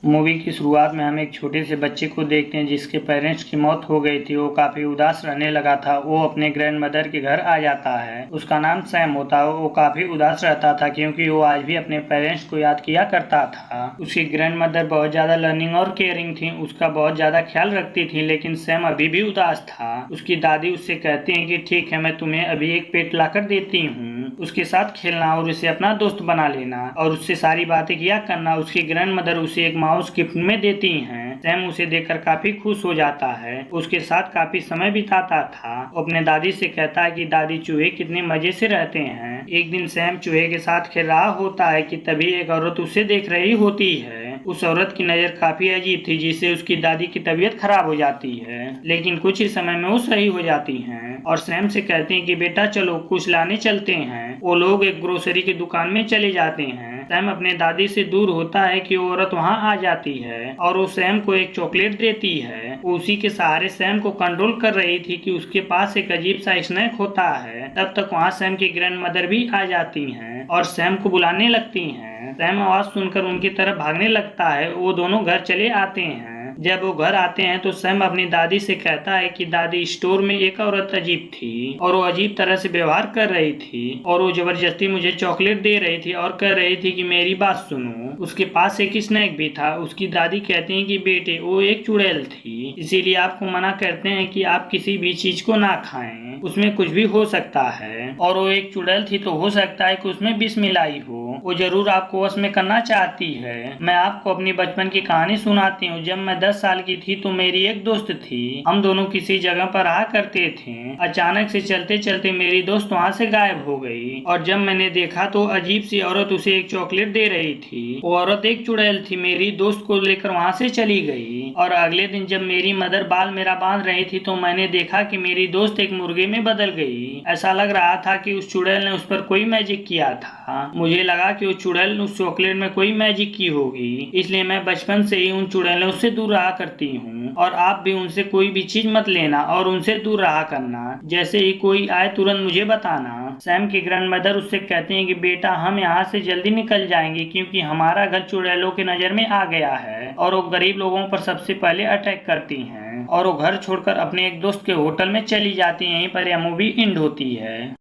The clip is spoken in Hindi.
मूवी की शुरुआत में हम एक छोटे से बच्चे को देखते हैं जिसके पेरेंट्स की मौत हो गई थी। वो काफ़ी उदास रहने लगा था। वो अपने ग्रैंड मदर के घर आ जाता है। उसका नाम सैम होता है। वो काफ़ी उदास रहता था क्योंकि वो आज भी अपने पेरेंट्स को याद किया करता था। उसकी ग्रैंड मदर बहुत ज़्यादा लर्निंग और केयरिंग थी, उसका बहुत ज़्यादा ख्याल रखती थी। लेकिन सैम अभी भी उदास था। उसकी दादी उससे कहती हैं कि ठीक है, मैं तुम्हें अभी एक पेट ला कर देती हूँ, उसके साथ खेलना और उसे अपना दोस्त बना लेना और उससे सारी बातें किया करना। उसकी ग्रैंड मदर उसे एक माउस गिफ्ट में देती हैं। सैम उसे देखकर काफी खुश हो जाता है, उसके साथ काफी समय बिताता था। वो अपने दादी से कहता है कि दादी, चूहे कितने मजे से रहते हैं। एक दिन सैम चूहे के साथ खेल रहा होता है कि तभी एक औरत उसे देख रही होती है। उस औरत की नजर काफी अजीब थी, जिससे उसकी दादी की तबीयत खराब हो जाती है। लेकिन कुछ ही समय में वो सही हो जाती हैं और सैम से कहते हैं कि बेटा चलो कुछ लाने चलते हैं। वो लोग एक ग्रोसरी की दुकान में चले जाते हैं। सैम अपने दादी से दूर होता है कि वो औरत वहाँ आ जाती है और वो सैम को एक चॉकलेट देती है। वो उसी के सहारे सैम को कंट्रोल कर रही थी कि उसके पास एक अजीब सा स्नैक होता है। तब तक वहाँ सैम की ग्रैंड मदर भी आ जाती हैं और सैम को बुलाने लगती हैं। सैम आवाज सुनकर उनकी तरफ भागने लगता है। वो दोनों घर चले आते हैं। जब वो घर आते हैं तो सैम अपनी दादी से कहता है कि दादी, स्टोर में एक औरत अजीब थी और वो अजीब तरह से व्यवहार कर रही थी और वो जबरदस्ती मुझे चॉकलेट दे रही थी और कह रही थी कि मेरी बात सुनो। उसके पास एक स्नैक भी था। उसकी दादी कहती है कि बेटे, वो एक चुड़ैल थी, इसीलिए आपको मना करते हैं कि आप किसी भी चीज को ना खाएं, उसमें कुछ भी हो सकता है। और वो एक चुड़ैल थी तो हो सकता है कि उसमें विष मिलाई हो। वो जरूर आपको वश में करना चाहती है। मैं आपको अपनी बचपन की कहानी सुनाती हूँ। जब मैं 10 साल की थी तो मेरी एक दोस्त थी। हम दोनों किसी जगह पर रहा करते थे। अचानक से चलते चलते मेरी दोस्त वहाँ से गायब हो गई और जब मैंने देखा तो अजीब सी औरत उसे एक चॉकलेट दे रही थी। वो औरत एक चुड़ैल थी। मेरी दोस्त को लेकर वहाँ से चली गई और अगले दिन जब मेरी मदर बाल मेरा बांध रही थी तो मैंने देखा कि मेरी दोस्त एक मुर्गे में बदल गई। ऐसा लग रहा था कि उस चुड़ैल ने उस पर कोई मैजिक किया था। मुझे लगा कि उस चुड़ैल ने उस चॉकलेट में कोई मैजिक की होगी, इसलिए मैं बचपन से ही उन चुड़ैलों से दूर रहा करती हूँ। और आप भी उनसे कोई भी चीज मत लेना और उनसे दूर रहा करना। जैसे ही कोई आए तुरंत मुझे बताना। सैम की ग्रैंड मदर उससे कहती हैं कि बेटा, हम यहाँ से जल्दी निकल जाएंगे क्योंकि हमारा घर चुड़ैलों की नजर में आ गया है और वो गरीब लोगों पर सबसे पहले अटैक करती हैं। और वो घर छोड़कर अपने एक दोस्त के होटल में चली जाती हैं। यहीं पर यह मूवी एंड होती है।